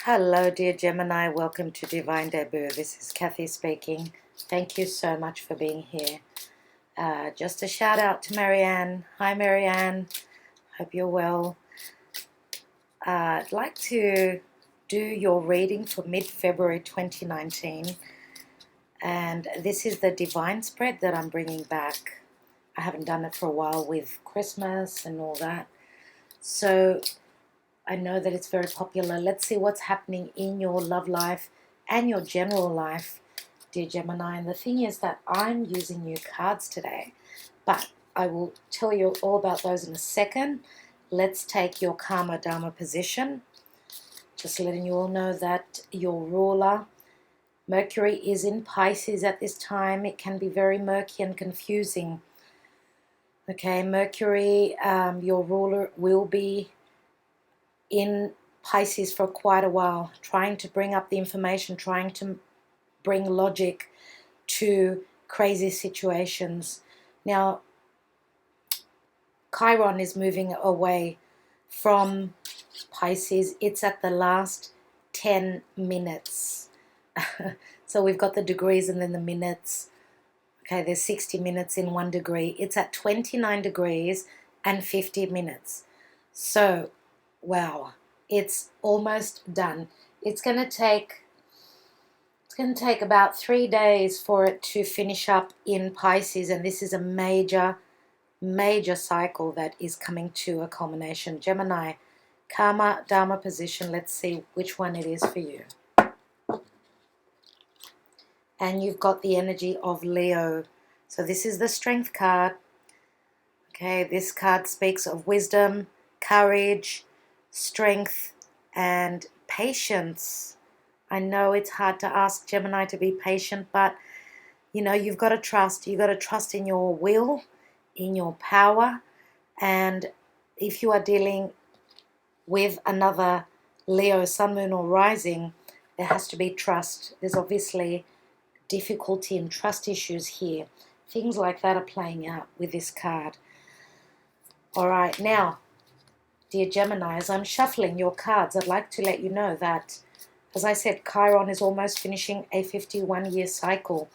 Hello, dear Gemini. Welcome to Divine Debut. This is Kathy speaking. Thank you so much for being here. Just a shout out to Marianne. Hi, Marianne. Hope you're well. I'd like to do your reading for mid-February 2019. And this is the Divine spread that I'm bringing back. I haven't done it for a while with Christmas and all that. So I know that it's very popular. Let's see what's happening in your love life and your general life, dear Gemini. And the thing is that I'm using new cards today, but I will tell you all about those in a second. Let's take your karma dharma position. Just letting you all know that your ruler, Mercury, is in Pisces at this time. It can be very murky and confusing. Okay, Mercury, your ruler, will be in Pisces for quite a while, trying to bring up the information, trying to bring logic to crazy situations. Now, Chiron is moving away from Pisces. It's at the last 10 minutes. So we've got the degrees and then the minutes. Okay, there's 60 minutes in 1 degree. It's at 29 degrees and 50 minutes. So wow, it's almost done. It's going to take about 3 days for it to finish up in Pisces, and this is a major cycle that is coming to a culmination. Gemini, karma dharma position. Let's see which one it is for you. And you've got the energy of Leo. So this is the Strength card. Okay, this card speaks of wisdom, courage, strength, and patience. I know it's hard to ask Gemini to be patient, but you know, you've got to trust. You've got to trust in your will, in your power. And if you are dealing with another Leo, sun, moon, or rising, there has to be trust. There's obviously difficulty and trust issues here. Things like that are playing out with this card. All right, now, dear Gemini, as I'm shuffling your cards, I'd like to let you know that, as I said, Chiron is almost finishing a 51-year cycle.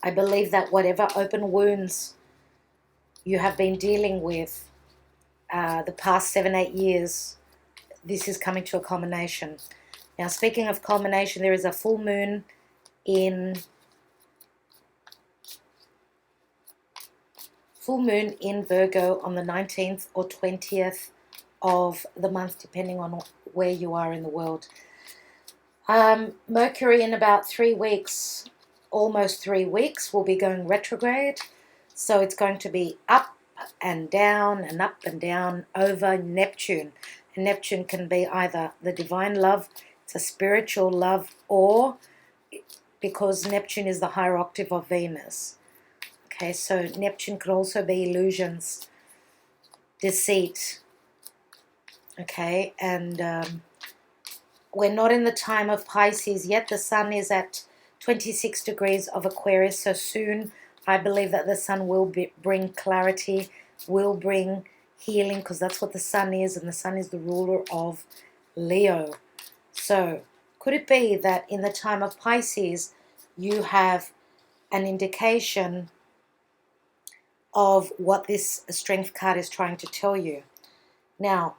I believe that whatever open wounds you have been dealing with the past 7-8 years, this is coming to a culmination. Now, speaking of culmination, there is a full moon in Virgo on the 19th or 20th of the month, depending on where you are in the world. Mercury in about 3 weeks, almost 3 weeks, will be going retrograde. So it's going to be up and down and up and down over Neptune. And Neptune can be either the divine love, it's a spiritual love, or because Neptune is the higher octave of Venus. Okay, so Neptune could also be illusions, deceit. Okay, and we're not in the time of Pisces yet. The sun is at 26 degrees of Aquarius, so soon I believe that the sun will bring clarity, will bring healing, because that's what the sun is, and the sun is the ruler of Leo. So could it be that in the time of Pisces you have an indication of what this Strength card is trying to tell you? Now,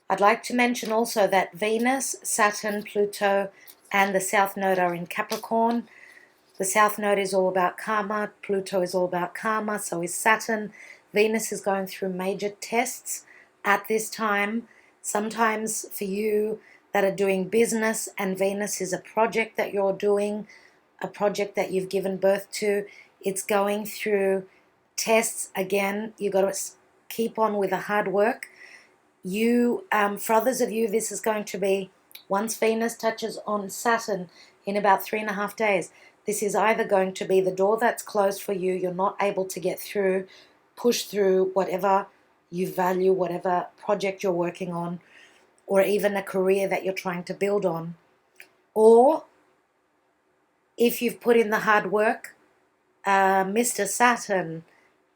I'd like to mention also that Venus, Saturn, Pluto, and the South Node are in Capricorn. The South Node is all about karma. Pluto is all about karma. So is Saturn. Venus is going through major tests at this time. Sometimes for you that are doing business and Venus is a project that you're doing, a project that you've given birth to, it's going through tests. Again, you've got to keep on with the hard work. You, for others of you, this is going to be, once Venus touches on Saturn in about 3.5 days, this is either going to be the door that's closed for you, you're not able to get through, push through whatever you value, whatever project you're working on, or even a career that you're trying to build on. Or if you've put in the hard work, Mr. Saturn,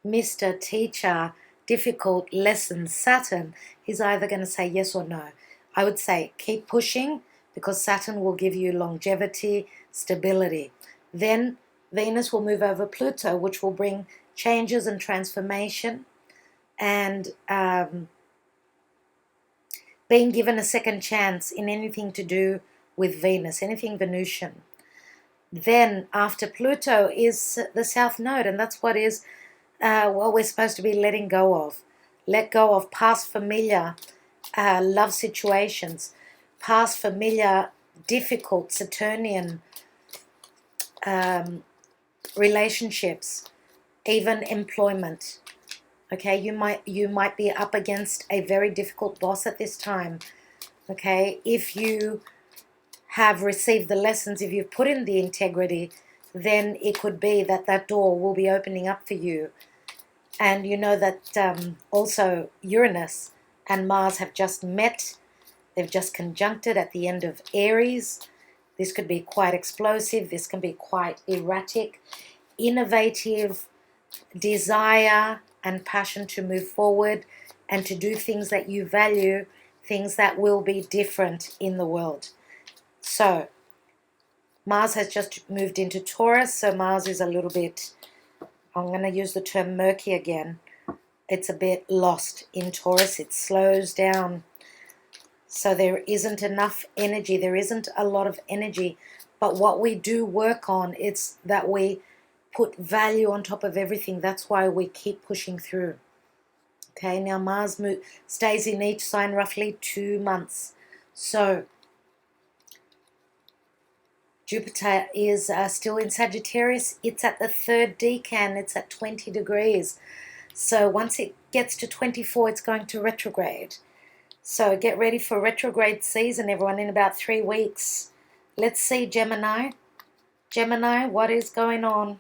Mr. Teacher, difficult lessons, Saturn, he's either going to say yes or no. I would say keep pushing, because Saturn will give you longevity, stability. Then Venus will move over Pluto, which will bring changes and transformation, and being given a second chance in anything to do with Venus, anything Venusian. Then after Pluto is the South Node, and that's what is what we're supposed to be letting go of. Let go of past familiar love situations, past familiar difficult Saturnian relationships, even employment. Okay, you might be up against a very difficult boss at this time. Okay, if you have received the lessons, if you've put in the integrity, then it could be that that door will be opening up for you. And you know that also Uranus and Mars have just met. They've just conjuncted at the end of Aries. This could be quite explosive. This can be quite erratic, innovative, desire and passion to move forward and to do things that you value, things that will be different in the world. So Mars has just moved into Taurus, so Mars is a little bit, I'm going to use the term murky again. It's a bit lost in Taurus. It slows down. So there isn't enough energy. There isn't a lot of energy. But what we do work on, it's that we put value on top of everything. That's why we keep pushing through. Okay, now Mars stays in each sign roughly 2 months. So Jupiter is still in Sagittarius. It's at the 3rd decan. It's at 20 degrees. So once it gets to 24, it's going to retrograde. So get ready for retrograde season, everyone, in about 3 weeks. Let's see, Gemini. Gemini, what is going on?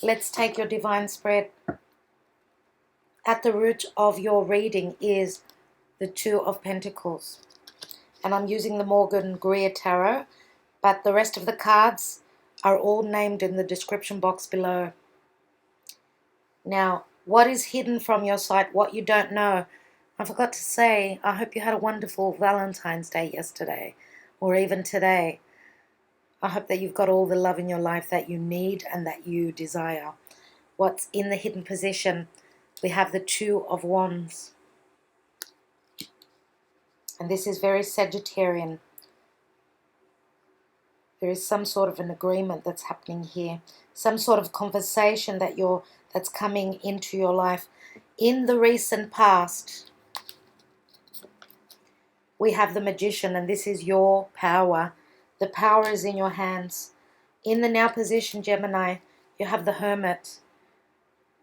Let's take your divine spread. At the root of your reading is the 2 of Pentacles. And I'm using the Morgan-GREER Tarot, but the rest of the cards are all named in the description box below. Now, what is hidden from your sight, what you don't know? I forgot to say, I hope you had a wonderful Valentine's Day yesterday, or even today. I hope that you've got all the love in your life that you need and that you desire. What's in the hidden position? We have the 2 of Wands. And this is very Sagittarian. There is some sort of an agreement that's happening here. Some sort of conversation that's coming into your life. In the recent past, we have the Magician, and this is your power. The power is in your hands. In the now position, Gemini, you have the Hermit.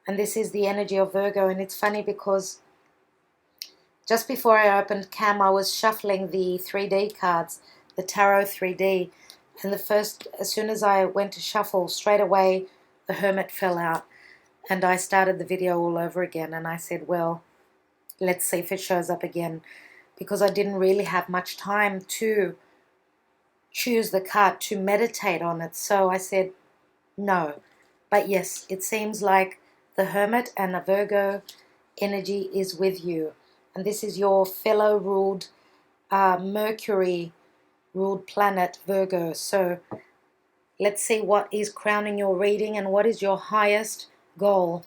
And this is the energy of Virgo. And it's funny because just before I opened cam, I was shuffling the 3D cards, the Tarot 3D. And as soon as I went to shuffle, straight away the Hermit fell out. And I started the video all over again. And I said, well, let's see if it shows up again. Because I didn't really have much time to choose the card, to meditate on it. So I said, no. But yes, it seems like the Hermit and a Virgo energy is with you. And this is your fellow ruled Mercury ruled planet, Virgo. So let's see what is crowning your reading and what is your highest goal.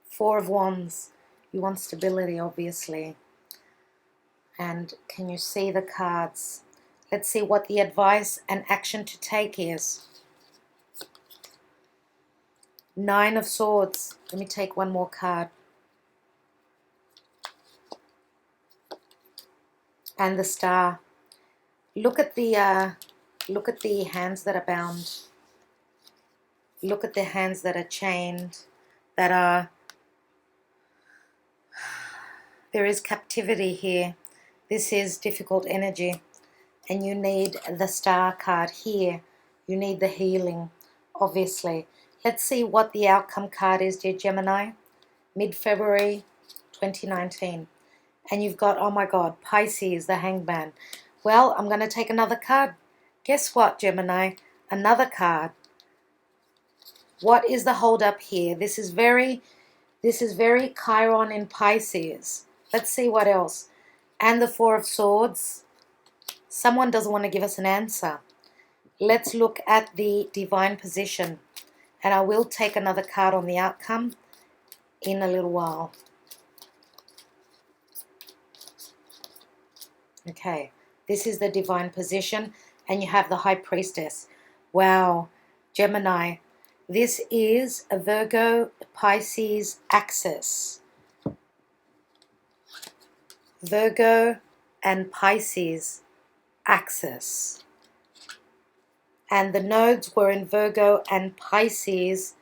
4 of Wands. You want stability, obviously. And can you see the cards? Let's see what the advice and action to take is. 9 of Swords. Let me take one more card. And the Star. Look at the hands that are bound. Look at the hands that are chained, there is captivity here. This is difficult energy. And you need the Star card here. You need the healing, obviously. Let's see what the outcome card is, dear Gemini. Mid-February 2019. And you've got, oh my God, Pisces, the Hangman. Well, I'm going to take another card. Guess what, Gemini? Another card. What is the hold up here? This is very Chiron in Pisces. Let's see what else. and the Four of Swords. Someone doesn't want to give us an answer. Let's look at the divine position, and I will take another card on the outcome in a little while. Okay, this is the divine position, and you have the High Priestess. Wow, Gemini, this is a Virgo Pisces axis. Virgo and Pisces axis. And the nodes were in Virgo and Pisces.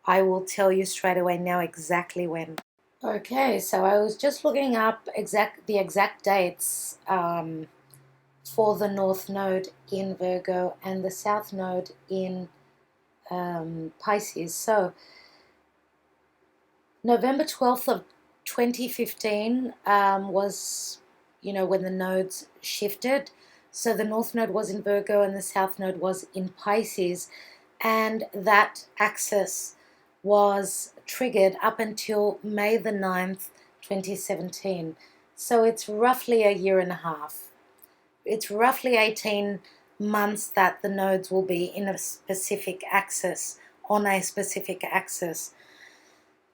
I will tell you straight away now exactly when. Okay, so I was just looking up the exact dates for the North Node in Virgo and the South Node in Pisces. So November 12th of 2015 was, when the nodes shifted. So the North Node was in Virgo and the South Node was in Pisces. And that axis was triggered up until May the 9th, 2017. So it's roughly a year and a half. It's roughly 18 months that the nodes will be in a specific axis, on a specific axis.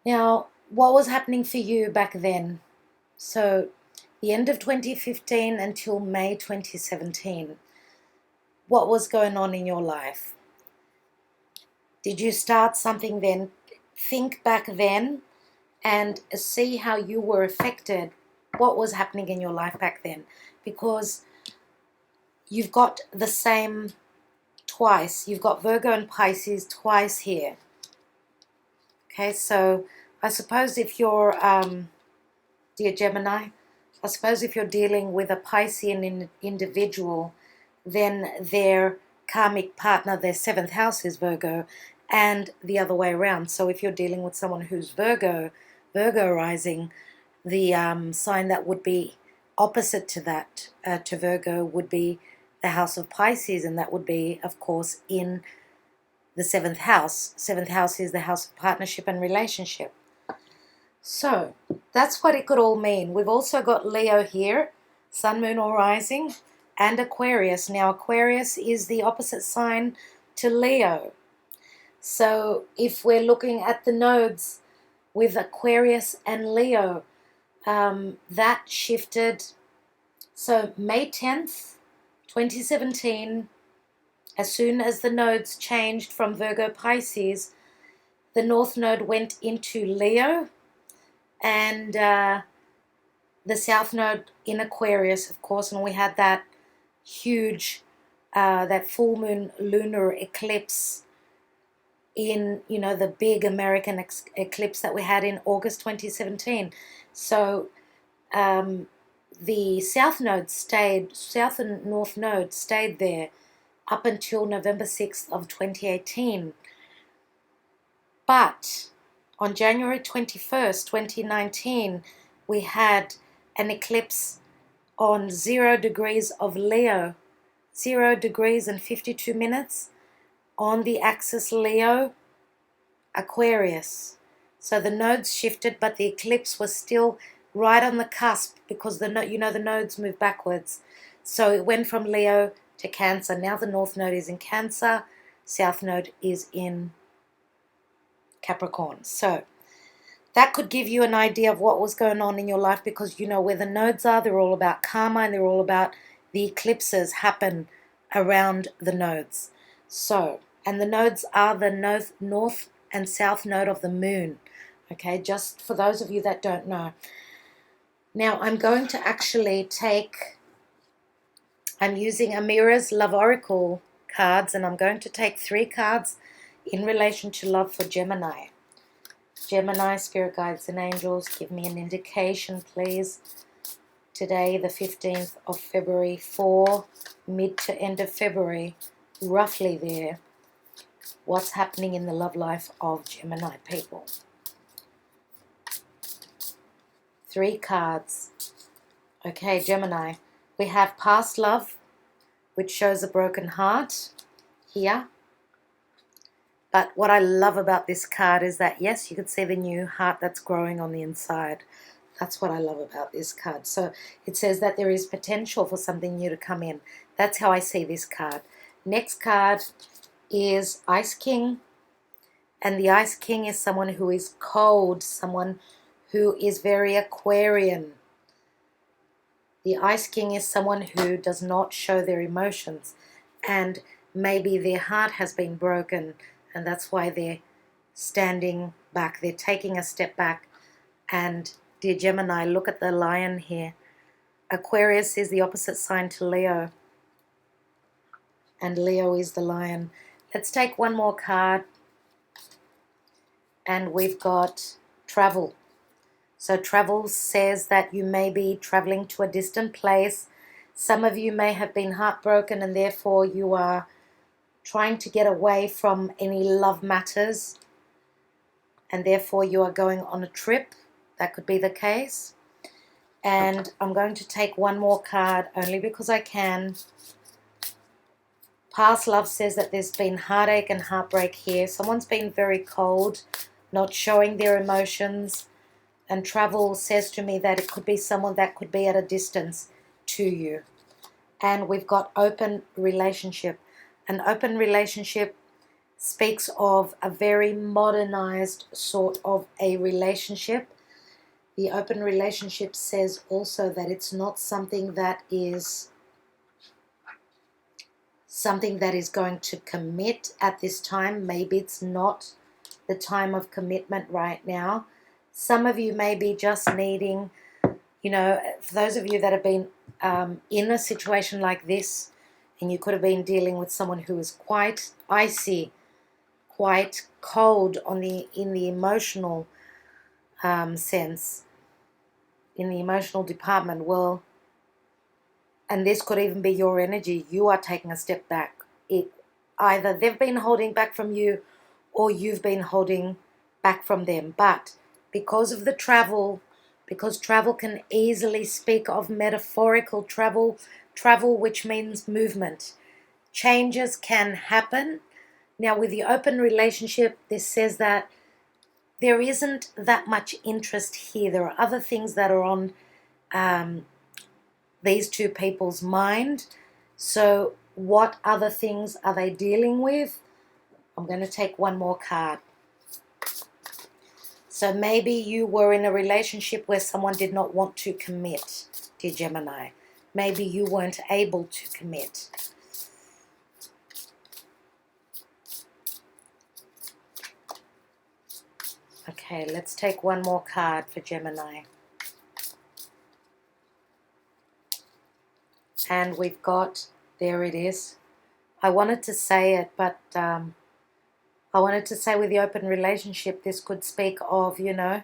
Now, what was happening for you back then? So the end of 2015 until May 2017. What was going on in your life? Did you start something then? Think back then and see how you were affected. What was happening in your life back then? Because you've got the same twice. You've got Virgo and Pisces twice here. Okay, so I suppose if you're, dear Gemini, I suppose if you're dealing with a Piscean individual, then their karmic partner, their 7th house is Virgo, and the other way around. So if you're dealing with someone who's Virgo rising, the sign that would be opposite to that, to Virgo, would be the house of Pisces, and that would be, of course, in the 7th house. 7th house is the house of partnership and relationship. So that's what it could all mean. We've also got Leo here, Sun, Moon, or Rising, and Aquarius. Now, Aquarius is the opposite sign to Leo. So if we're looking at the nodes with Aquarius and Leo, that shifted. So May 10th, 2017, as soon as the nodes changed from Virgo Pisces, the North Node went into Leo, and the South Node in Aquarius, of course, and we had that huge, that full moon lunar eclipse in, the big American eclipse that we had in August 2017. So the South and North Node stayed there up until November 6th of 2018. But on January 21st, 2019, we had an eclipse on 0 degrees of Leo, 0 degrees and 52 minutes on the axis Leo, Aquarius. So the nodes shifted, but the eclipse was still right on the cusp, because the nodes move backwards. So it went from Leo to Cancer. Now the North Node is in Cancer, South Node is in Capricorn. So that could give you an idea of what was going on in your life, because where the nodes are, they're all about karma, and they're all about the eclipses happen around the nodes. So, and the nodes are the north and south node of the moon. Okay, just for those of you that don't know. Now I'm going to actually I'm using AMIRA'S Love Oracle cards, and I'm going to take 3 cards in relation to love for Gemini. Gemini, spirit guides and angels, give me an indication, please. Today, the 15th of February, for mid to end of February, roughly there, what's happening in the love life of Gemini people. 3 cards. Okay, Gemini, we have past love, which shows a broken heart here. But what I love about this card is that, yes, you can see the new heart that's growing on the inside. That's what I love about this card. So it says that there is potential for something new to come in. That's how I see this card. Next card is Ice King. And the Ice King is someone who is cold, someone who is very Aquarian. The Ice King is someone who does not show their emotions. And maybe their heart has been broken, and that's why they're standing back. They're taking a step back. And dear Gemini, look at the lion here. Aquarius is the opposite sign to Leo, and Leo is the lion. Let's take one more card, and we've got travel. So travel says that you may be traveling to a distant place. Some of you may have been heartbroken, and therefore you are trying to get away from any love matters, and therefore you are going on a trip. That could be the case. And I'm going to take one more card only because I can. Past love says that there's been heartache and heartbreak here. Someone's been very cold, not showing their emotions. And travel says to me that it could be someone that could be at a distance to you. And we've got open relationship. An open relationship speaks of a very modernized sort of a relationship. The open relationship says also that it's not something that is going to commit at this time. Maybe it's not the time of commitment right now. Some of you may be just needing, you know, for those of you that have been in a situation like this, and you could have been dealing with someone who is quite icy, quite cold in the emotional sense, in the emotional department. Well, and this could even be your energy. You are taking a step back. Either they've been holding back from you, or you've been holding back from them. But because of the travel, because travel can easily speak of metaphorical travel, which means movement. Changes can happen. Now, with the open relationship, this says that there isn't that much interest here. There are other things that are on these two people's mind. So what other things are they dealing with? I'm going to take one more card. So maybe you were in a relationship where someone did not want to commit, dear Gemini. Maybe you weren't able to commit. Okay, let's take one more card for Gemini. And we've got, there it is. I wanted to say it, but I wanted to say with the open relationship, this could speak of, you know,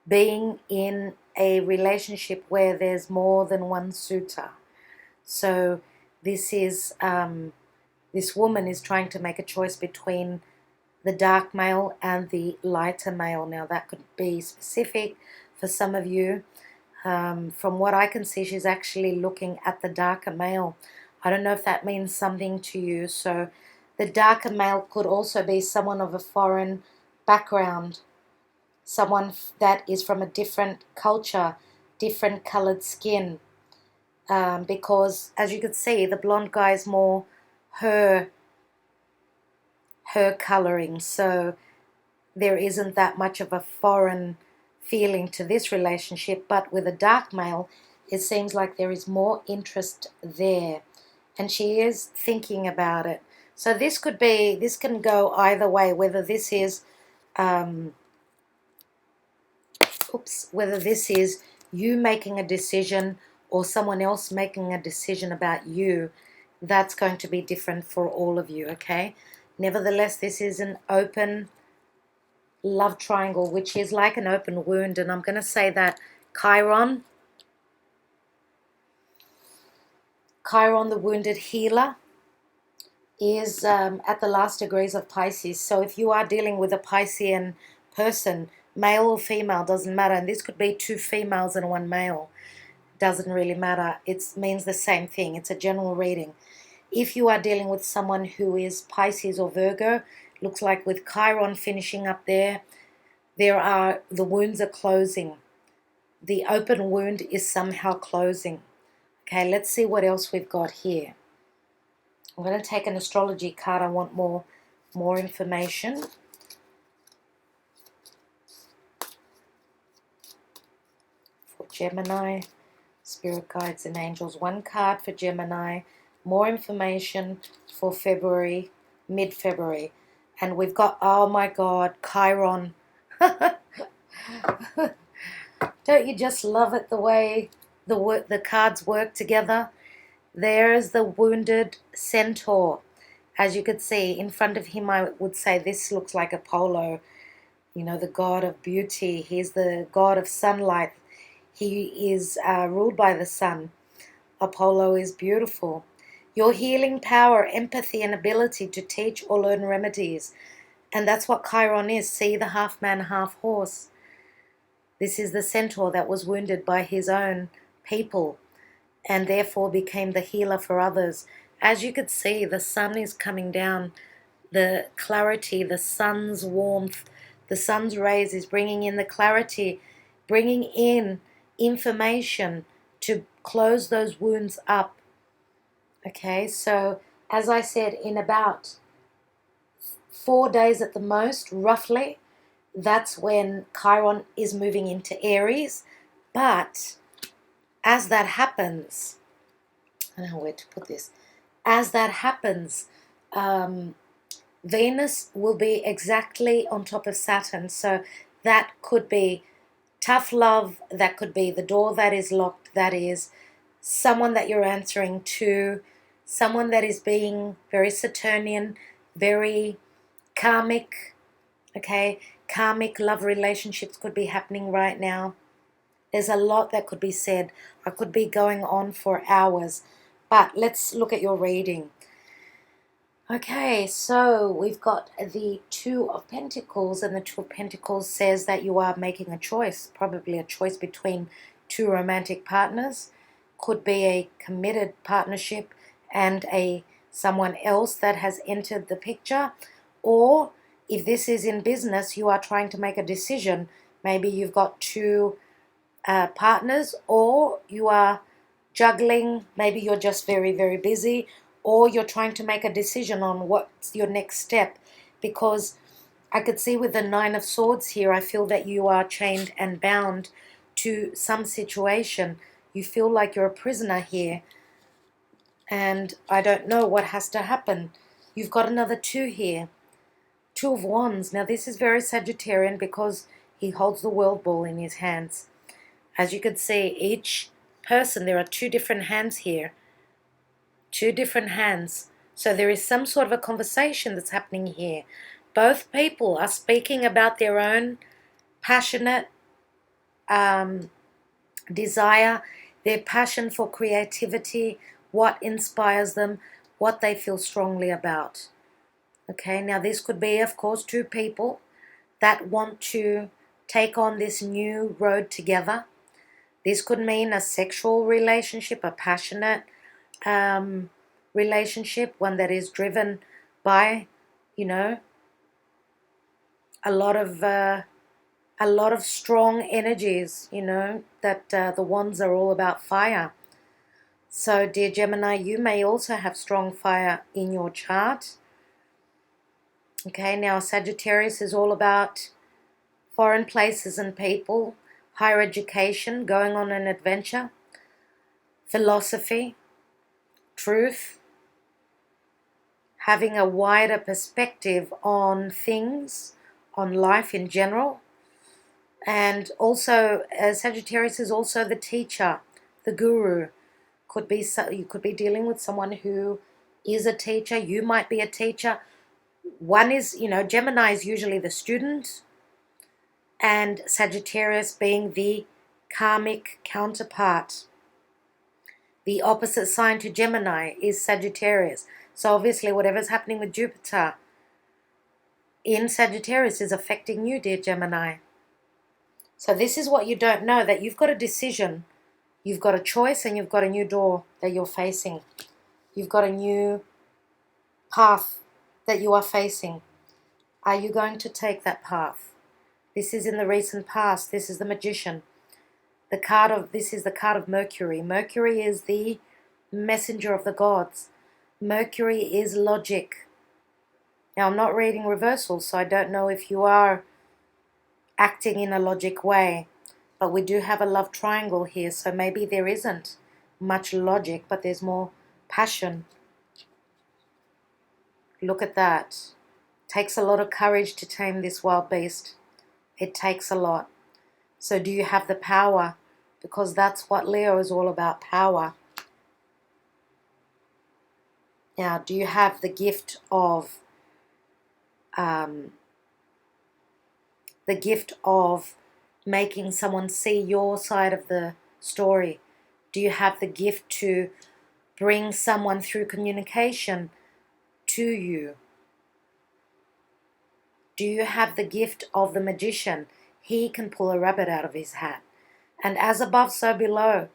being in a relationship where there's more than one suitor. So this is, this woman is trying to make a choice between the dark male and the lighter male. Now that could be specific for some of you. From what I can see, she's actually looking at the darker male. I don't know if that means something to you. So the darker male could also be someone of a foreign background, someone that is from a different culture, different colored skin. Because as you can see, the blonde guy is more her coloring. So there isn't that much of a foreign feeling to this relationship. But with a dark male, it seems like there is more interest there. And she is thinking about it. So this could be, this can go either way, whether this is, whether this is you making a decision or someone else making a decision about you. That's going to be different for all of you, okay? Nevertheless, this is an open love triangle, which is like an open wound. And I'm going to say that Chiron, the wounded healer, is at the last degrees of Pisces. So if you are dealing with a Piscean person, male or female, doesn't matter. And this could be two females and one male. Doesn't really matter. It means the same thing. It's a general reading. If you are dealing with someone who is Pisces or Virgo, looks like with Chiron finishing up there, the wounds are closing. the open wound is somehow closing. Okay, let's see what else we've got here. I'm going to take an astrology card. I want more information. For Gemini, Spirit Guides and Angels. One card for Gemini. More information for February, mid-February. And we've got, oh my God, Chiron. Don't you just love it the way the cards work together? There's the wounded centaur. As you could see, in front of him, I would say this looks like Apollo, you know, the god of beauty. He's the god of sunlight. He is ruled by the sun. Apollo is beautiful. Your healing power, empathy, and ability to teach or learn remedies. And that's what Chiron is. See the half man, half horse. This is the centaur that was wounded by his own people and therefore became the healer for others. As you could see, the sun is coming down. The clarity, the sun's warmth, the sun's rays is bringing in the clarity, bringing in information to close those wounds up. Okay, so as I said, in about 4 days at the most, roughly, that's when Chiron is moving into Aries. But as that happens, I don't know where to put this. As that happens, Venus will be exactly on top of Saturn. So that could be tough love. That could be the door that is locked. That is someone that you're answering to. Someone that is being very Saturnian, very karmic. Okay, karmic love relationships could be happening right now. There's a lot that could be said. I could be going on for hours. But let's look at your reading. Okay, so we've got the Two of Pentacles, and the Two of Pentacles says that you are making a choice, probably a choice between two romantic partners. Could be a committed partnership and someone else that has entered the picture. Or if this is in business, you are trying to make a decision. Maybe you've got two partners, or you are juggling. Maybe you're just very, very busy, or you're trying to make a decision on what's your next step. Because I could see with the Nine of Swords here, I feel that you are chained and bound to some situation. You feel like you're a prisoner here, and I don't know what has to happen. You've got another two here. Two of Wands. Now this is very Sagittarian because he holds the world ball in his hands. As you can see, each person, there are two different hands here. Two different hands. So there is some sort of a conversation that's happening here. Both people are speaking about their own passionate desire, their passion for creativity, what inspires them, what they feel strongly about. Okay, now this could be, of course, two people that want to take on this new road together. This could mean a sexual relationship, a passionate relationship, one that is driven by, you know, a lot of strong energies, you know, that the Wands are all about fire. So, dear Gemini, you may also have strong fire in your chart. Okay, now Sagittarius is all about foreign places and people, higher education, going on an adventure, philosophy, truth, having a wider perspective on things, on life in general. And also, Sagittarius is also the teacher, the guru. You could be dealing with someone who is a teacher. You might be a teacher. One is, you know, Gemini is usually the student, and Sagittarius being the karmic counterpart. The opposite sign to Gemini is Sagittarius. So obviously whatever's happening with Jupiter in Sagittarius is affecting you, dear Gemini. So this is what you don't know, that you've got a decision, you've got a choice, and you've got a new door that you're facing. You've got a new path that you are facing. Are you going to take that path? This is in the recent past. This is the Magician. This is the card of Mercury. Mercury is the messenger of the gods. Mercury is logic. Now, I'm not reading reversals, so I don't know if you are acting in a logic way. But we do have a love triangle here, so maybe there isn't much logic, but there's more passion. Look at that. Takes a lot of courage to tame this wild beast. It takes a lot. So do you have the power? Because that's what Leo is all about, power. Now, do you have the gift of making someone see your side of the story? Do you have the gift to bring someone through communication to you? Do you have the gift of the magician? He can pull a rabbit out of his hat. And as above, so below.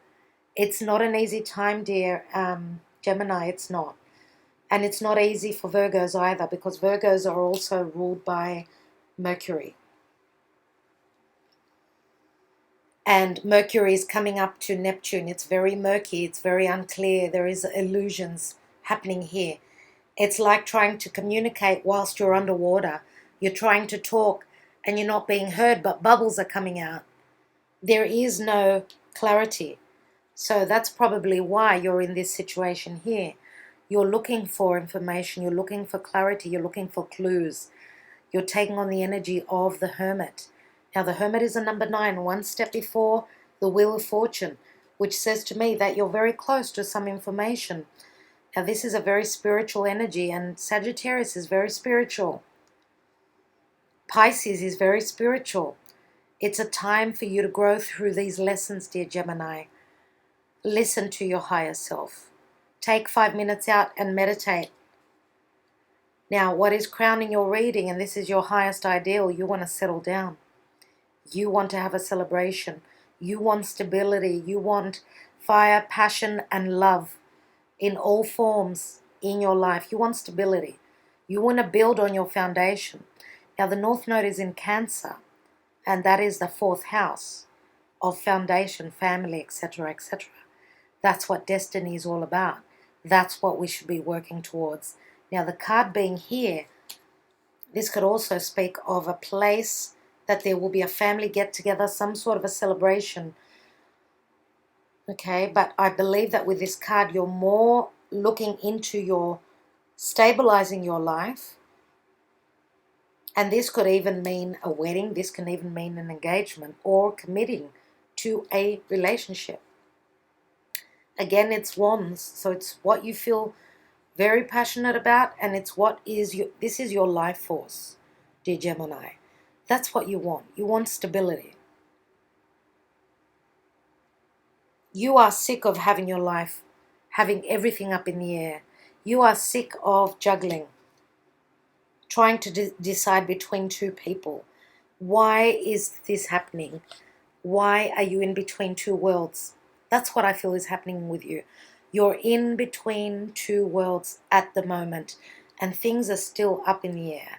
It's not an easy time, dear Gemini. It's not. And it's not easy for Virgos either, because Virgos are also ruled by Mercury. And Mercury is coming up to Neptune. It's very murky. It's very unclear. There is illusions happening here. It's like trying to communicate whilst you're underwater. You're trying to talk and you're not being heard, but bubbles are coming out. There is no clarity. So that's probably why you're in this situation here. You're looking for information. You're looking for clarity. You're looking for clues. You're taking on the energy of the Hermit. Now, the Hermit is a number 9, one step before the Wheel of Fortune, which says to me that you're very close to some information. Now, this is a very spiritual energy, and Sagittarius is very spiritual. Pisces is very spiritual. It's a time for you to grow through these lessons, dear Gemini. Listen to your higher self. Take 5 minutes out and meditate. Now, what is crowning your reading, and this is your highest ideal, you want to settle down. You want to have a celebration. You want stability. You want fire, passion, and love in all forms in your life. You want stability. You want to build on your foundation. Now, the North Node is in Cancer, and that is the 4th house of foundation, family, etc., etc. That's what destiny is all about. That's what we should be working towards. Now, the card being here, this could also speak of a place that there will be a family get-together, some sort of a celebration. Okay, but I believe that with this card, you're more looking into your stabilizing your life. And this could even mean a wedding. This can even mean an engagement or committing to a relationship. Again, it's wands, so it's what you feel very passionate about, and it's this is your life force, dear Gemini. That's what you want. You want stability. You are sick of having your life, having everything up in the air. You are sick of juggling, trying to decide between two people. Why is this happening? Why are you in between two worlds? That's what I feel is happening with you. You're in between two worlds at the moment, and things are still up in the air.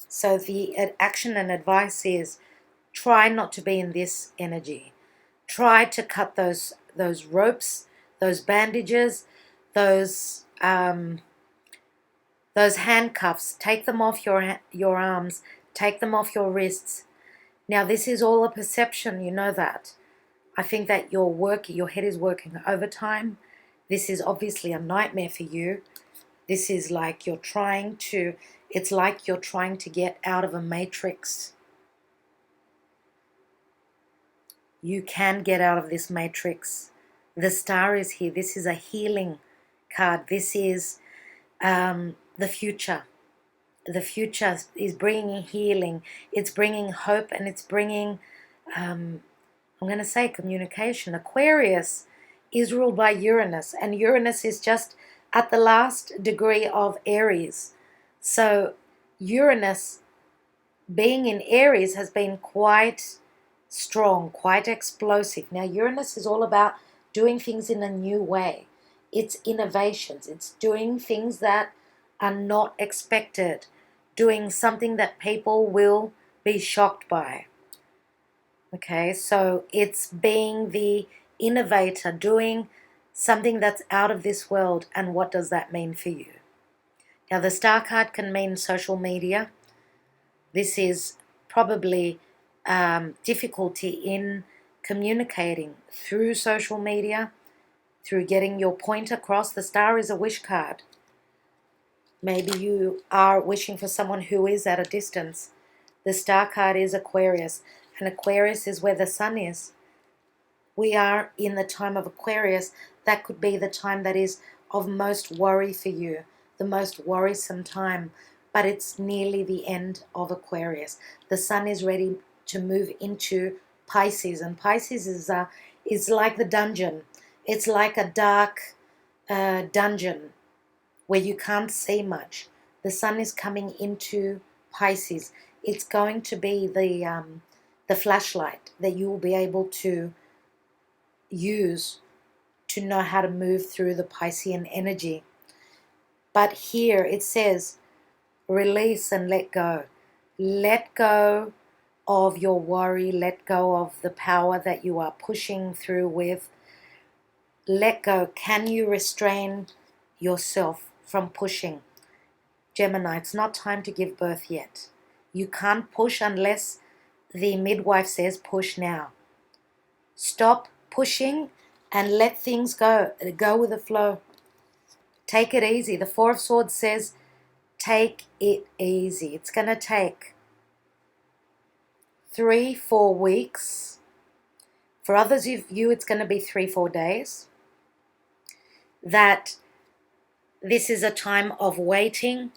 So the action and advice is try not to be in this energy. Try to cut those ropes, those bandages, those handcuffs. Take them off your arms. Take them off your wrists. Now, this is all a perception. You know that. I think that your head is working overtime. This is obviously a nightmare for you. This is like it's like you're trying to get out of a matrix. You can get out of this matrix. The star is here. This is a healing card. This is the future. The future is bringing healing. It's bringing hope, and it's bringing, I'm going to say, communication. Aquarius is ruled by Uranus, and Uranus is just at the last degree of Aries. So Uranus being in Aries has been quite strong, quite explosive. Now, Uranus is all about doing things in a new way. It's innovations. It's doing things that are not expected, doing something that people will be shocked by. Okay, so it's being the innovator, doing something that's out of this world. And what does that mean for you? Now, the star card can mean social media. This is probably difficulty in communicating through social media, through getting your point across. The star is a wish card. Maybe you are wishing for someone who is at a distance. The star card is Aquarius, and Aquarius is where the sun is. We are in the time of Aquarius. That could be the time that is of most worry for you, the most worrisome time, but it's nearly the end of Aquarius. The sun is ready to move into Pisces, and Pisces is like the dungeon. It's like a dark dungeon where you can't see much. The sun is coming into Pisces. It's going to be the flashlight that you will be able to use to know how to move through the Piscean energy. But here it says, release and let go. Let go of your worry. Let go of the power that you are pushing through with. Let go. Can you restrain yourself from pushing? Gemini, it's not time to give birth yet. You can't push unless the midwife says push now. Stop pushing and let things go. Go with the flow. Take it easy. The Four of Swords says take it easy. It's going to take 3-4 weeks. For others of you, it's going to be 3-4 days. That this is a time of waiting.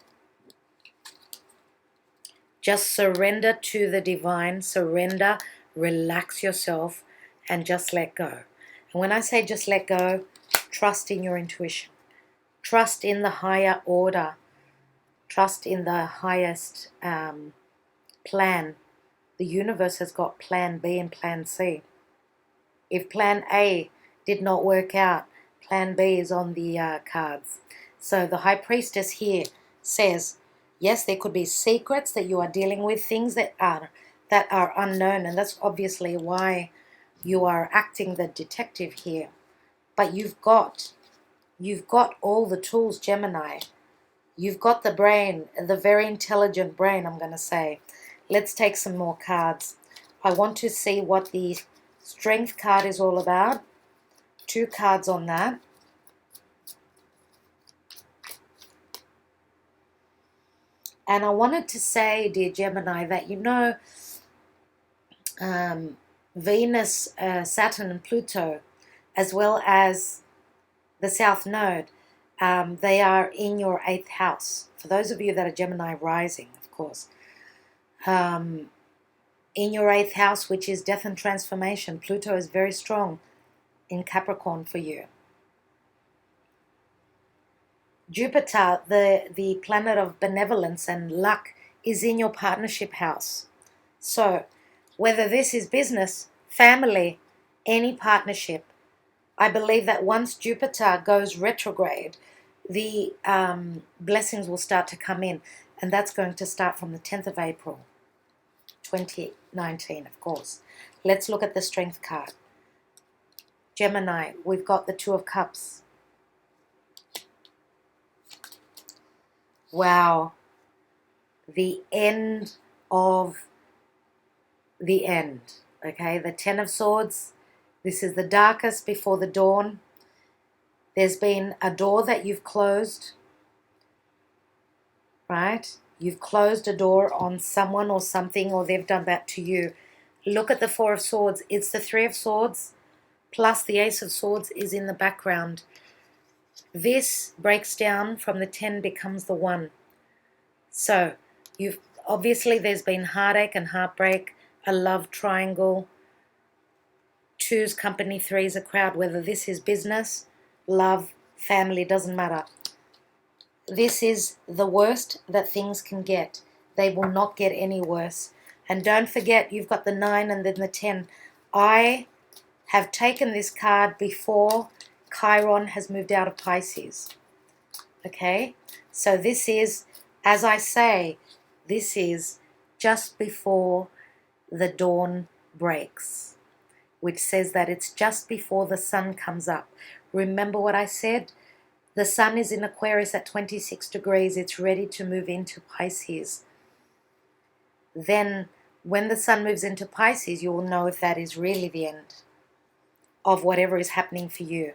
Just surrender to the divine. Surrender, relax yourself, and just let go. And when I say just let go, trust in your intuition. Trust in the higher order. Trust in the highest plan. The universe has got plan B and plan C. If plan A did not work out, plan B is on the cards. So the High Priestess here says, yes, there could be secrets that you are dealing with, things that are unknown, and that's obviously why you are acting the detective here. But you've got all the tools, Gemini. You've got the brain, the very intelligent brain, I'm going to say. Let's take some more cards. I want to see what the Strength card is all about. 2 cards on that. And I wanted to say, dear Gemini, that Venus, Saturn and Pluto, as well as the South Node, they are in your 8th house. For those of you that are Gemini rising, of course. In your 8th house, which is death and transformation, Pluto is very strong in Capricorn for you. Jupiter, the planet of benevolence and luck, is in your partnership house. So whether this is business, family, any partnership, I believe that once Jupiter goes retrograde, the blessings will start to come in. And that's going to start from the 10th of April, 2019, of course. Let's look at the Strength card. Gemini, we've got the 2 of Cups. Wow. The end of the end. Okay, the 10 of Swords. This is the darkest before the dawn. There's been a door that you've closed. Right? You've closed a door on someone or something, or they've done that to you. Look at the 4 of Swords. It's the 3 of Swords plus the Ace of Swords is in the background. This breaks down from the 10 becomes the 1. So obviously there's been heartache and heartbreak, a love triangle, 2's company, 3's a crowd. Whether this is business, love, family, doesn't matter. This is the worst that things can get. They will not get any worse. And don't forget, you've got the 9 and then the 10. I have taken this card before Chiron has moved out of Pisces. Okay? So this is, as I say, this is just before the dawn breaks, which says that it's just before the sun comes up. Remember what I said? The sun is in Aquarius at 26 degrees. It's ready to move into Pisces. Then when the sun moves into Pisces, you will know if that is really the end of whatever is happening for you.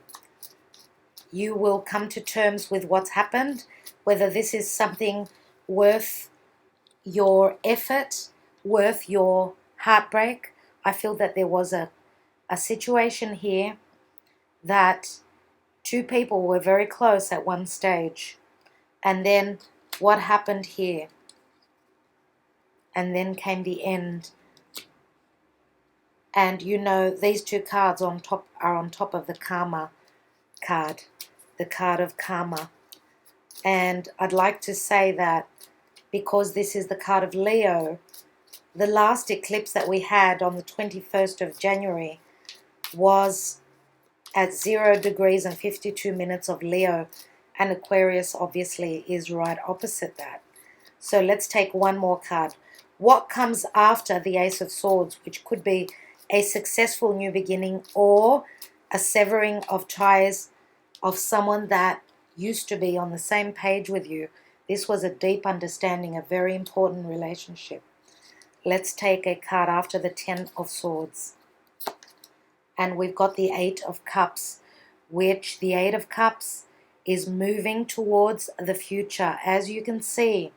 You will come to terms with what's happened, whether this is something worth your effort, worth your heartbreak. I feel that there was a situation here that two people were very close at one stage. And then what happened here? And then came the end. And you know, these two cards are on top of the karma card, the card of karma. And I'd like to say that because this is the card of Leo, the last eclipse that we had on the 21st of January was at 0 degrees and 52 minutes of Leo, and Aquarius obviously is right opposite that. So let's take one more card. What comes after the Ace of Swords, which could be a successful new beginning or a severing of ties of someone that used to be on the same page with you. This was a deep understanding, a very important relationship. Let's take a card after the 10 of Swords. And we've got the 8 of Cups, which the 8 of Cups is moving towards the future. As you can see,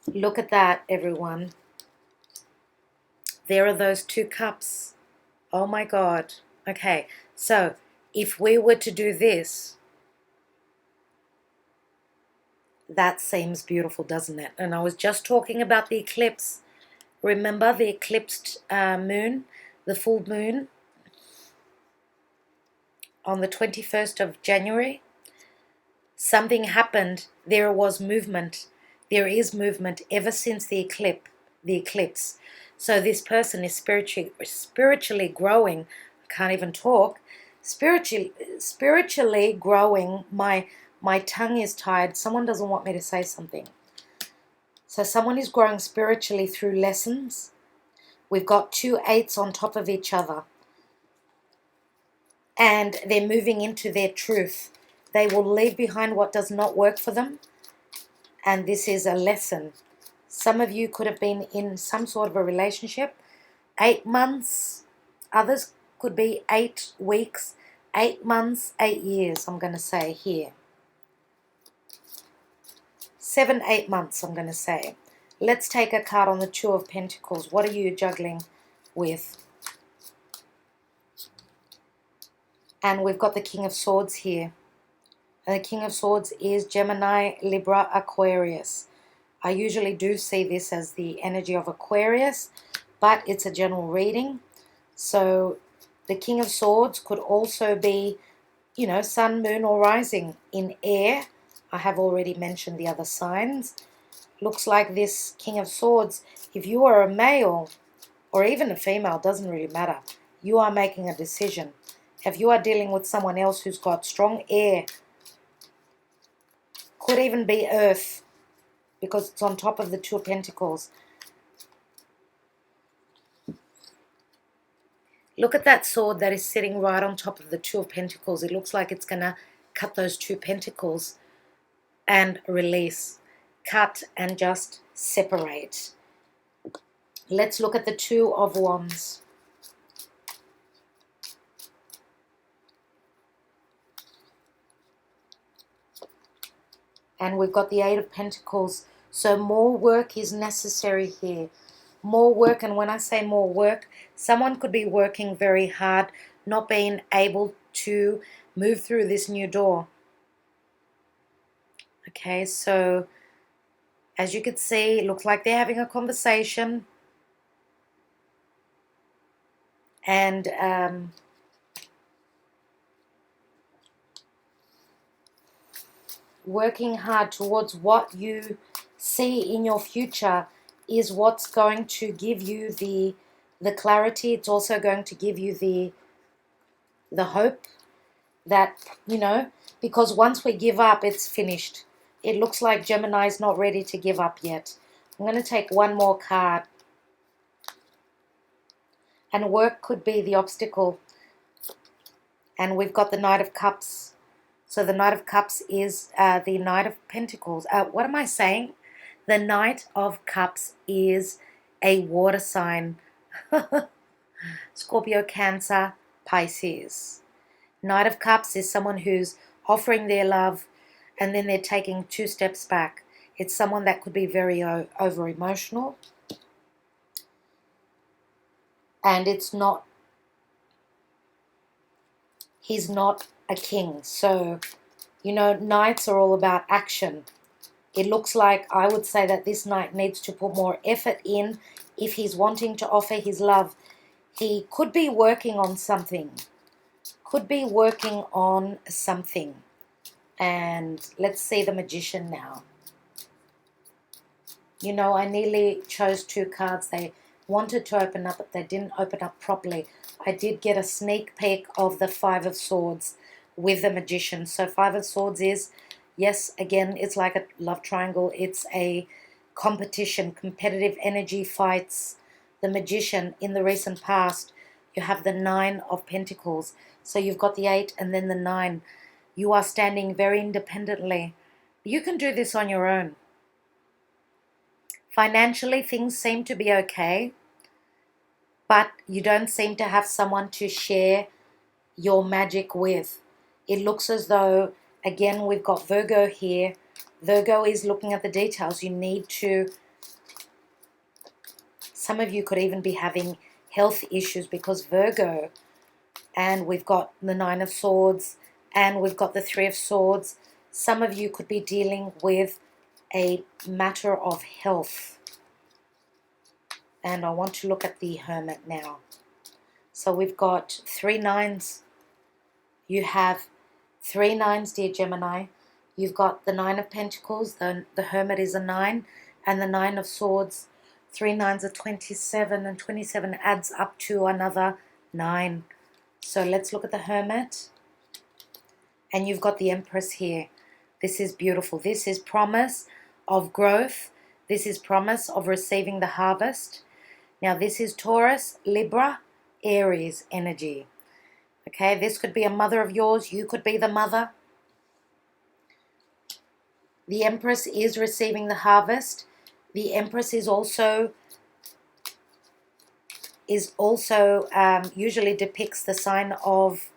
look at that, everyone. There are those two cups. Oh my God. Okay, so if we were to do this, that seems beautiful, doesn't it? And I was just talking about the eclipse. Remember the eclipsed moon, the full moon on the 21st of January? Something happened. There was movement. There is movement ever since the eclipse. So this person is spiritually growing. I can't even talk. Spiritually growing. My tongue is tired. Someone doesn't want me to say something. So someone is growing spiritually through lessons. We've got two 8s on top of each other. And they're moving into their truth. They will leave behind what does not work for them. And this is a lesson. Some of you could have been in some sort of a relationship, 8 months. Others could be 8 weeks, 8 months, 8 years, I'm going to say here. 7, 8 months, I'm going to say. Let's take a card on the 2 of Pentacles. What are you juggling with? And we've got the King of Swords here. And the King of Swords is Gemini, Libra, Aquarius. I usually do see this as the energy of Aquarius, but it's a general reading. So the King of Swords could also be, you know, sun, moon, or rising in air. I have already mentioned the other signs. Looks like this King of Swords, if you are a male or even a female, doesn't really matter. You are making a decision. If you are dealing with someone else who's got strong air, could even be earth, because it's on top of the 2 of Pentacles. Look at that sword that is sitting right on top of the 2 of Pentacles. It looks like it's going to cut those 2 pentacles and release. Cut and just separate. Let's look at the 2 of Wands. And we've got the 8 of Pentacles. So more work is necessary here. More work, and when I say more work, someone could be working very hard, not being able to move through this new door. Okay, so as you can see, it looks like they're having a conversation. And working hard towards what you see in your future is what's going to give you the clarity. It's also going to give you the hope that, you know, because once we give up, it's finished. It looks like Gemini is not ready to give up yet. I'm going to take one more card. And work could be the obstacle. And we've got the Knight of Cups. So the Knight of Cups is the Knight of Pentacles. What am I saying? The Knight of Cups is a water sign. Scorpio, Cancer, Pisces. Knight of Cups is someone who's offering their love and then they're taking 2 steps back. It's someone that could be very over emotional. And it's not, he's not a king. So, you know, knights are all about action. It looks like, I would say that this knight needs to put more effort in if he's wanting to offer his love. He could be working on something. Could be working on something. And let's see the Magician now. You know, I nearly chose 2 cards. They wanted to open up, but they didn't open up properly. I did get a sneak peek of the 5 of Swords with the Magician. So 5 of Swords is, yes, again, it's like a love triangle. It's a competition, competitive energy, fights. The Magician, in the recent past, you have the 9 of Pentacles. So you've got the 8 and then the 9. You are standing very independently. You can do this on your own. Financially, things seem to be okay, but you don't seem to have someone to share your magic with. It looks as though, again, we've got Virgo here. Virgo is looking at the details. You need to, some of you could even be having health issues because Virgo, and we've got the 9 of Swords, and we've got the 3 of Swords. Some of you could be dealing with a matter of health. And I want to look at the Hermit now. So we've got 3 9s. You have 3 9s, dear Gemini. You've got the 9 of Pentacles. The Hermit is a 9. And the 9 of Swords. 3 9s are 27. And 27 adds up to another 9. So let's look at the Hermit. And you've got the Empress here. This is beautiful. This is promise of growth. This is promise of receiving the harvest. Now this is Taurus, Libra, Aries energy. Okay, this could be a mother of yours. You could be the mother. The Empress is receiving the harvest. The Empress is also usually depicts the sign of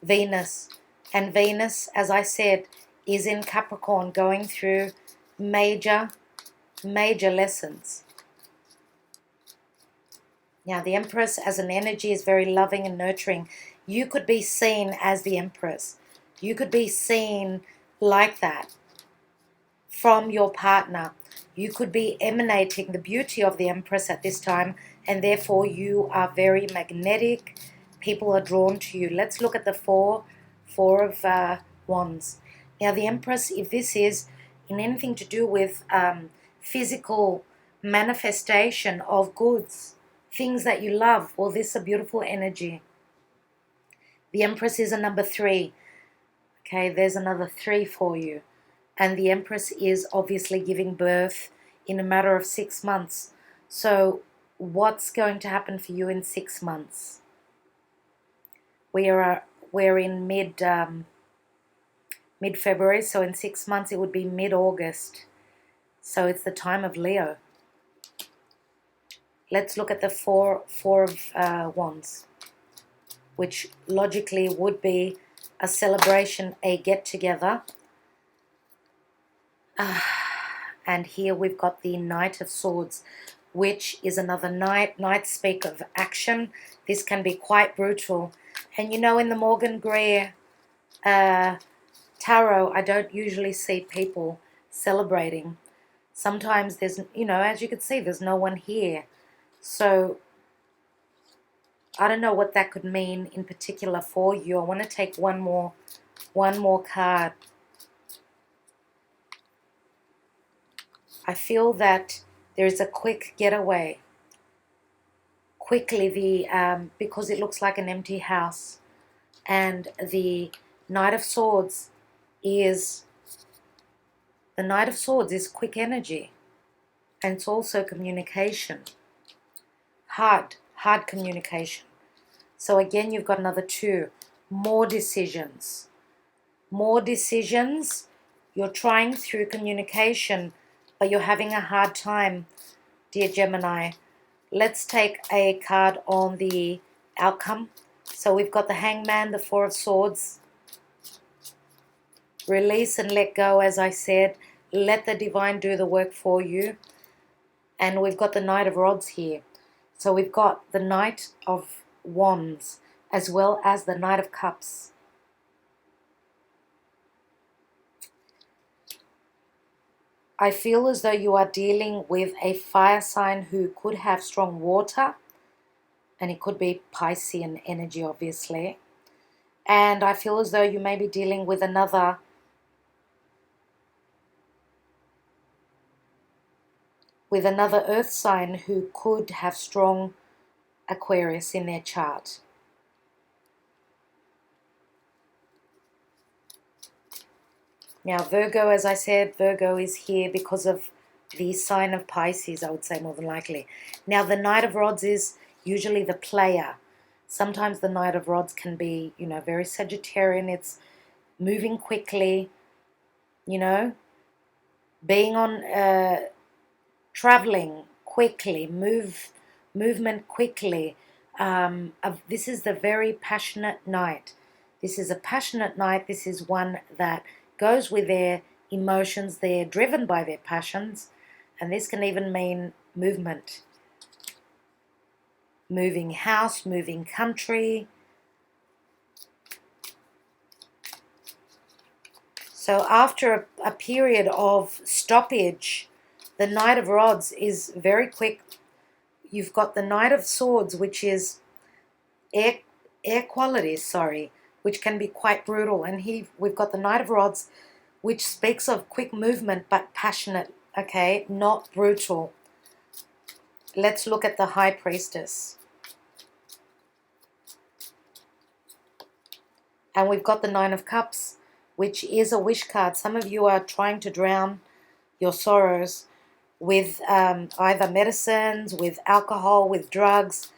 Venus. And Venus, as I said, is in Capricorn, going through major lessons. Now, the Empress as an energy is very loving and nurturing. You could be seen as the Empress. You could be seen like that from your partner. You could be emanating the beauty of the Empress at this time, and therefore you are very magnetic. People are drawn to you. Let's look at the four of Wands. Now, the Empress, if this is in anything to do with physical manifestation of goods, things that you love, well, this is a beautiful energy. The Empress is a number 3. Okay, there's another 3 for you. And the Empress is obviously giving birth in a matter of 6 months. So what's going to happen for you in 6 months? We're in mid-February, so in 6 months it would be mid-August. So it's the time of Leo. Let's look at the four of Wands, which logically would be a celebration, a get-together. And here we've got the Knight of Swords, which is another knight. Knights speak of action. This can be quite brutal. And you know, in the Morgan-GREER tarot, I don't usually see people celebrating. Sometimes there's, you know, as you can see, there's no one here. So I don't know what that could mean in particular for you. I want to take one more card. I feel that there is a quick getaway. Quickly, because it looks like an empty house. And the Knight of Swords is quick energy. And it's also communication. Hard hard communication. So again, you've got another 2, more decisions. More decisions. You're trying through communication, but you're having a hard time, dear Gemini. Let's take a card on the outcome. So we've got the Hangman, the 4 of Swords. Release and let go, as I said. Let the divine do the work for you. And we've got the Knight of Rods here. So we've got the Knight of Wands as well as the Knight of Cups. I feel as though you are dealing with a fire sign who could have strong water, and it could be Piscean energy, obviously. And I feel as though you may be dealing with another earth sign who could have strong Aquarius in their chart. Now, Virgo, as I said, Virgo is here because of the sign of Pisces, I would say, more than likely. Now, the Knight of Rods is usually the player. Sometimes the Knight of Rods can be, you know, very Sagittarian. It's moving quickly, you know, being on, traveling quickly, movement quickly. This is the very passionate Knight. This is a passionate Knight. This is one that goes with their emotions. They're driven by their passions, and this can even mean movement. Moving house, moving country. So after a period of stoppage, the Knight of Rods is very quick. You've got the Knight of Swords, which is air qualities, which can be quite brutal. And we've got the Knight of Rods, which speaks of quick movement but passionate, okay, not brutal. Let's look at the High Priestess. And we've got the Nine of Cups, which is a wish card. Some of you are trying to drown your sorrows with either medicines, with alcohol, with drugs,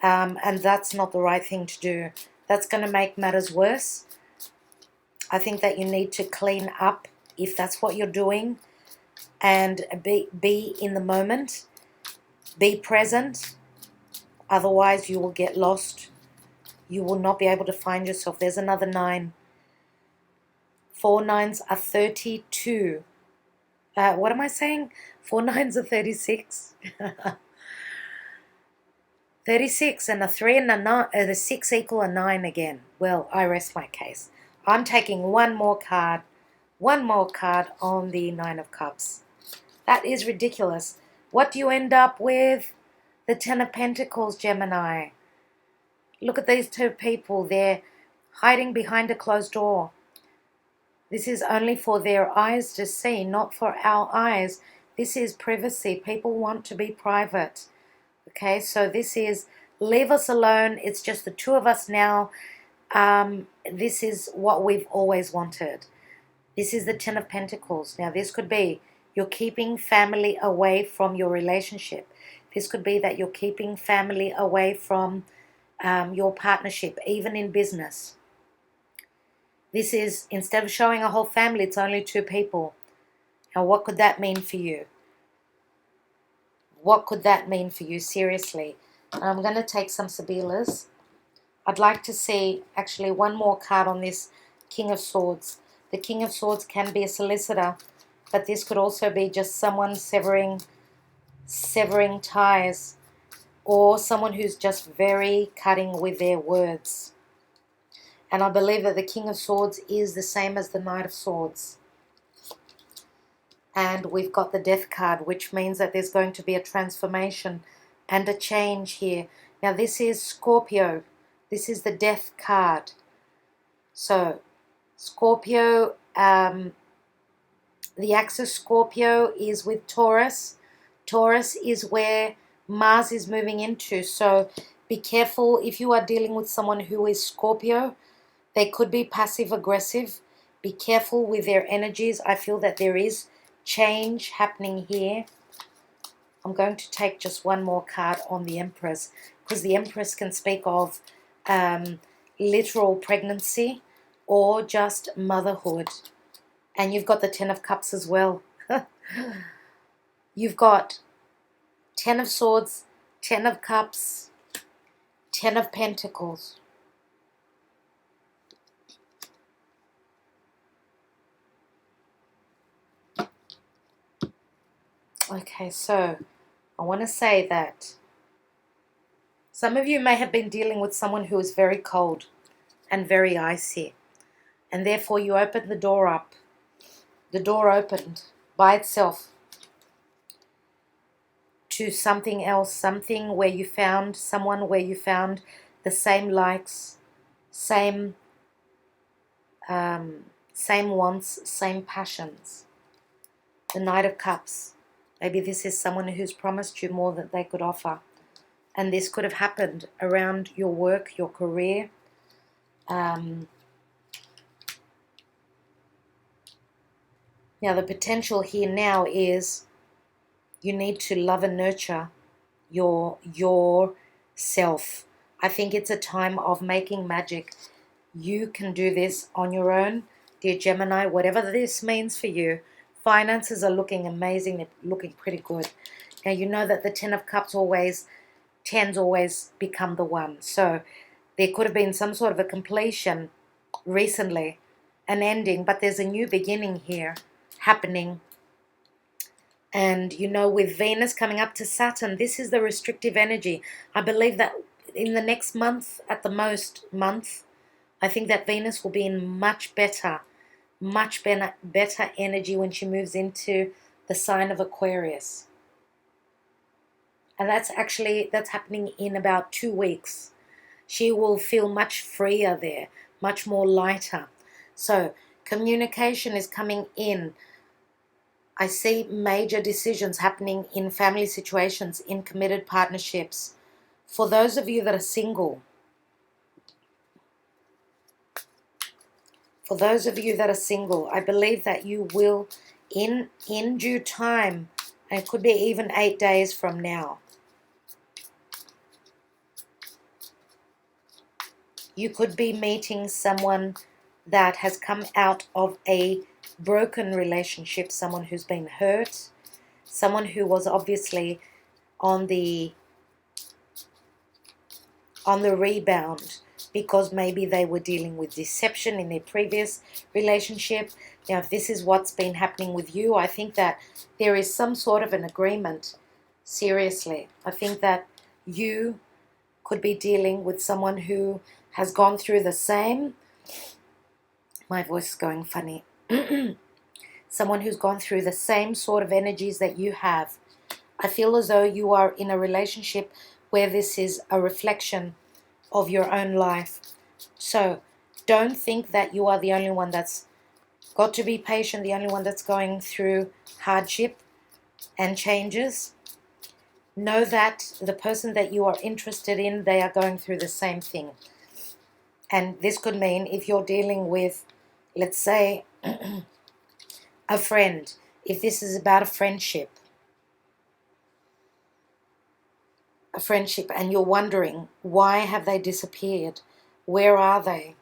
and that's not the right thing to do. That's going to make matters worse. I think that you need to clean up if that's what you're doing, and be in the moment, be present. Otherwise, you will get lost. You will not be able to find yourself. There's another 9. 4 9s are 32. What am I saying? 4 9s are 36. 36 and a 3 and a 9, the 6 equal a 9 again. Well, I rest my case. I'm taking one more card on the 9 of Cups. That is ridiculous. What do you end up with? The 10 of Pentacles, Gemini. Look at these 2 people. They're hiding behind a closed door. This is only for their eyes to see, not for our eyes. This is privacy. People want to be private. Okay, so this is leave us alone. It's just the 2 of us now. This is what we've always wanted. This is the 10 of Pentacles. Now, this could be you're keeping family away from your relationship. This could be that you're keeping family away from your partnership, even in business. This is, instead of showing a whole family, it's only 2 people. Now, what could that mean for you? What could that mean for you, seriously? I'm going to take some Sibillas. I'd like to see, actually, one more card on this King of Swords. The King of Swords can be a solicitor, but this could also be just someone severing ties, or someone who's just very cutting with their words. And I believe that the King of Swords is the same as the Knight of Swords. And we've got the Death card, which means that there's going to be a transformation and a change here. Now, this is Scorpio. This is the Death card. So, Scorpio, the axis Scorpio is with Taurus. Taurus is where Mars is moving into. So, be careful if you are dealing with someone who is Scorpio. They could be passive-aggressive. Be careful with their energies. I feel that there is change happening here. I'm going to take just one more card on the Empress. because the Empress can speak of literal pregnancy or just motherhood. And you've got the Ten of Cups as well. You've got Ten of Swords, Ten of Cups, Ten of Pentacles. Okay, so I want to say that some of you may have been dealing with someone who is very cold and very icy, and therefore you opened the door up. The door opened by itself to something else, something where you found someone, where you found the same likes, same wants, same passions. The Knight of Cups. Maybe this is someone who's promised you more than they could offer. And this could have happened around your work, your career. Now, the potential here now is you need to love and nurture yourself. I think it's a time of making magic. You can do this on your own, dear Gemini, whatever this means for you. Finances are looking amazing. They're looking pretty good. Now, you know that the Ten of Cups tens always become the one. So there could have been some sort of a completion recently, an ending, but there's a new beginning here happening. And, you know, with Venus coming up to Saturn, this is the restrictive energy. I believe that in the next month, at the most month, I think that Venus will be in much better energy when she moves into the sign of Aquarius. And that's happening in about 2 weeks. She will feel much freer there, much more lighter. So communication is coming in. I see major decisions happening in family situations, in committed partnerships. For those of you that are single, I believe that you will, in due time, and it could be even 8 days from now, you could be meeting someone that has come out of a broken relationship, someone who's been hurt, someone who was obviously on the rebound because maybe they were dealing with deception in their previous relationship. Now, if this is what's been happening with you, I think that there is some sort of an agreement. Seriously, I think that you could be dealing with someone who has gone through the same, my voice is going funny, someone who's gone through the same sort of energies that you have. I feel as though you are in a relationship where this is a reflection of your own life. So don't think that you are the only one that's got to be patient, the only one that's going through hardship and changes. Know that the person that you are interested in, they are going through the same thing. And this could mean if you're dealing with, let's say, a friend, if this is about a friendship and you're wondering, why have they disappeared? Where are they?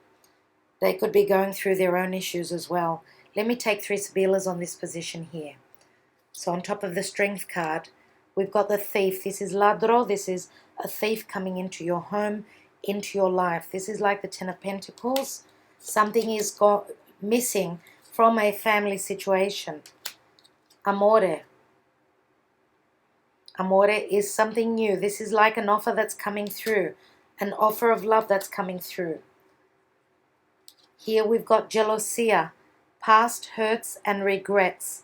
They could be going through their own issues as well. Let me take 3 Sibillas on this position here. So on top of the Strength card, we've got the Thief. This is ladro. This is a thief coming into your home, into your life. This is like the Ten of Pentacles. Something is missing from a family situation. Amore. Amore is something new. This is like an offer that's coming through. An offer of love that's coming through. Here we've got Gelosia. Past hurts and regrets.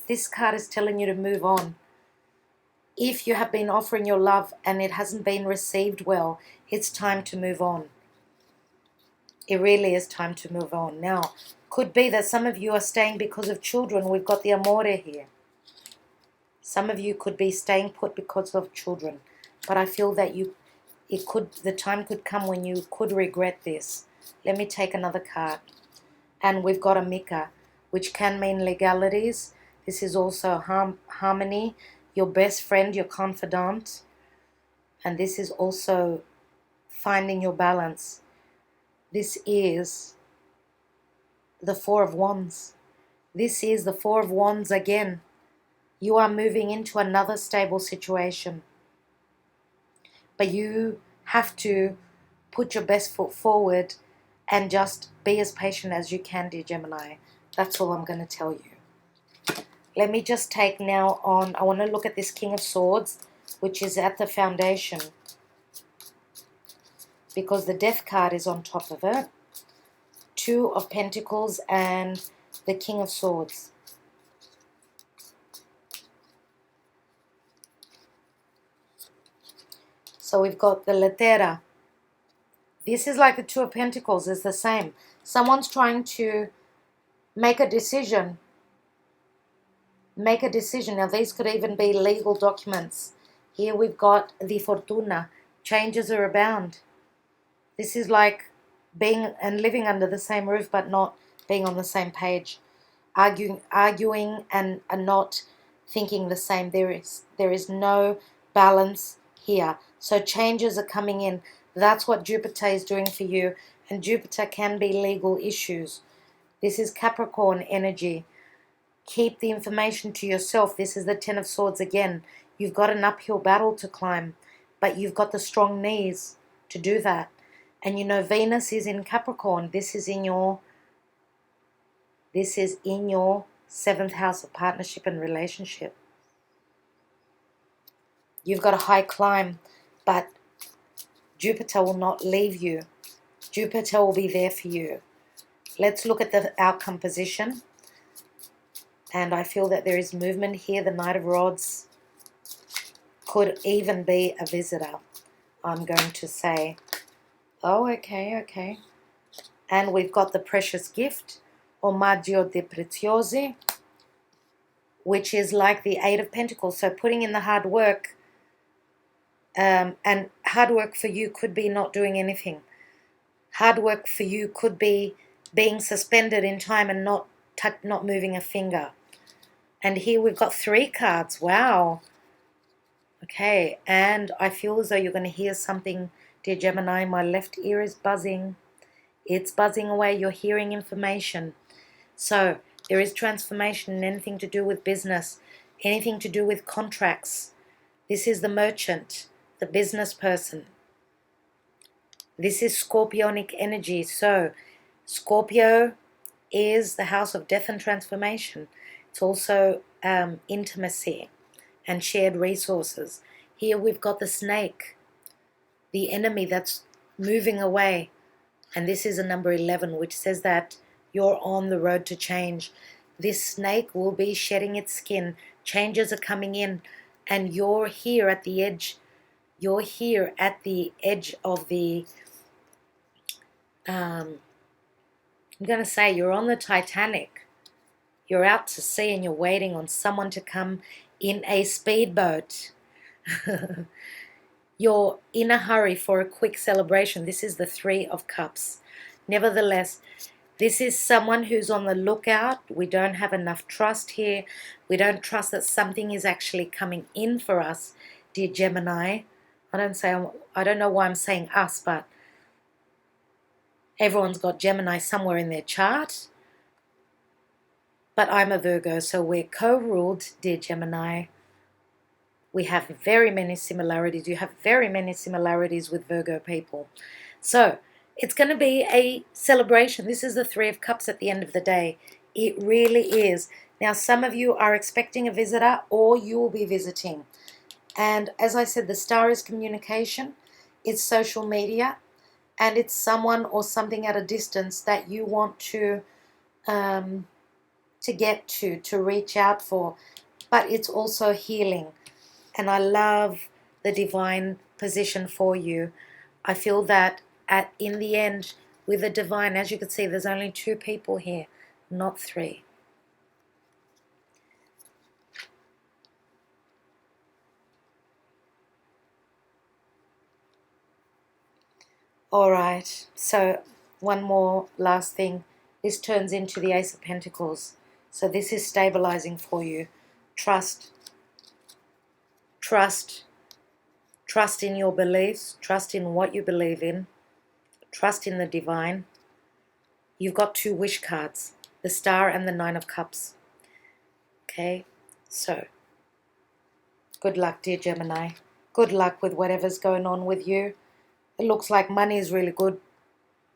This card is telling you to move on. If you have been offering your love and it hasn't been received well, it's time to move on. It really is time to move on. Now, could be that some of you are staying because of children. We've got the Amore here. Some of you could be staying put because of children. But I feel that the time could come when you could regret this. Let me take another card. And we've got Amica, which can mean legalities. This is also harmony, your best friend, your confidant. And this is also finding your balance. This is the Four of Wands. This is the Four of Wands again. You are moving into another stable situation. But you have to put your best foot forward and just be as patient as you can, dear Gemini. That's all I'm going to tell you. Let me just take now on, I want to look at this King of Swords, which is at the foundation, because the Death card is on top of it. Two of Pentacles and the King of Swords. So we've got the Lettera. This is like the Two of Pentacles, it's the same. Someone's trying to make a decision. Make a decision. Now these could even be legal documents. Here we've got the Fortuna. Changes are abound. This is like being and living under the same roof but not being on the same page. Arguing and not thinking the same. There is no balance here. So changes are coming in. That's what Jupiter is doing for you. And Jupiter can be legal issues. This is Capricorn energy. Keep the information to yourself. This is the Ten of Swords again. You've got an uphill battle to climb, but you've got the strong knees to do that. And you know Venus is in Capricorn. This is in your 7th house of partnership and relationship. You've got a high climb, but Jupiter will not leave you. Jupiter will be there for you. Let's look at the outcome position. And I feel that there is movement here. The Knight of Rods could even be a visitor. I'm going to say, oh, okay. And we've got the Precious Gift, Omaggio de Preziosi, which is like the Eight of Pentacles. So putting in the hard work, and hard work for you could be not doing anything. Hard work for you could be being suspended in time and not moving a finger. And here we've got 3 cards. Wow. Okay, and I feel as though you're going to hear something, dear Gemini. My left ear is buzzing. It's buzzing away. You're hearing information. So there is transformation in anything to do with business, anything to do with contracts. This is the merchant, the business person. This is Scorpionic energy. So Scorpio is the house of death and transformation. It's also intimacy and shared resources. Here we've got the snake, the enemy that's moving away. And this is a number 11, which says that you're on the road to change. This snake will be shedding its skin. Changes are coming in. And you're here at the edge. You're here at the edge of the... I'm going to say you're on the Titanic. You're out to sea and you're waiting on someone to come in a speedboat. You're in a hurry for a quick celebration. This is the Three of Cups. Nevertheless, this is someone who's on the lookout. We don't have enough trust here. We don't trust that something is actually coming in for us, dear Gemini. I don't know why I'm saying us, but everyone's got Gemini somewhere in their chart. But I'm a Virgo, so we're co-ruled, dear Gemini. We have very many similarities. You have very many similarities with Virgo people. So it's going to be a celebration. This is the Three of Cups at the end of the day. It really is. Now, some of you are expecting a visitor or you will be visiting. And as I said, the star is communication. It's social media. And it's someone or something at a distance that you want to get to reach out for. But it's also healing. And I love the divine position for you. I feel that in the end, with the divine, as you can see, there's only 2 people here, not 3. All right, so one more last thing. This turns into the Ace of Pentacles. So this is stabilizing for you. Trust. Trust. Trust in your beliefs. Trust in what you believe in. Trust in the divine. You've got 2 wish cards, the Star and the 9 of Cups. Okay, so good luck, dear Gemini. Good luck with whatever's going on with you. It looks like money is really good.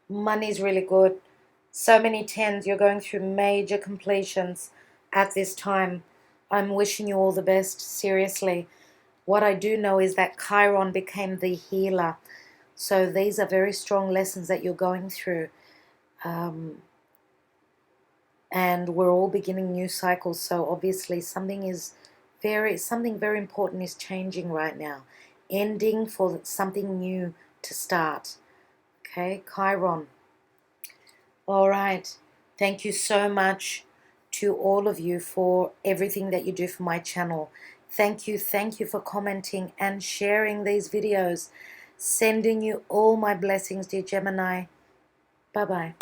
Money is really good. So many 10s. You're going through major completions at this time. I'm wishing you all the best, seriously. What I do know is that Chiron became the healer. So these are very strong lessons that you're going through. And we're all beginning new cycles. So obviously something very important is changing right now. Ending for something new to start. Okay, Chiron. All right. Thank you so much to all of you for everything that you do for my channel. Thank you for commenting and sharing these videos. Sending you all my blessings, dear Gemini. Bye-bye.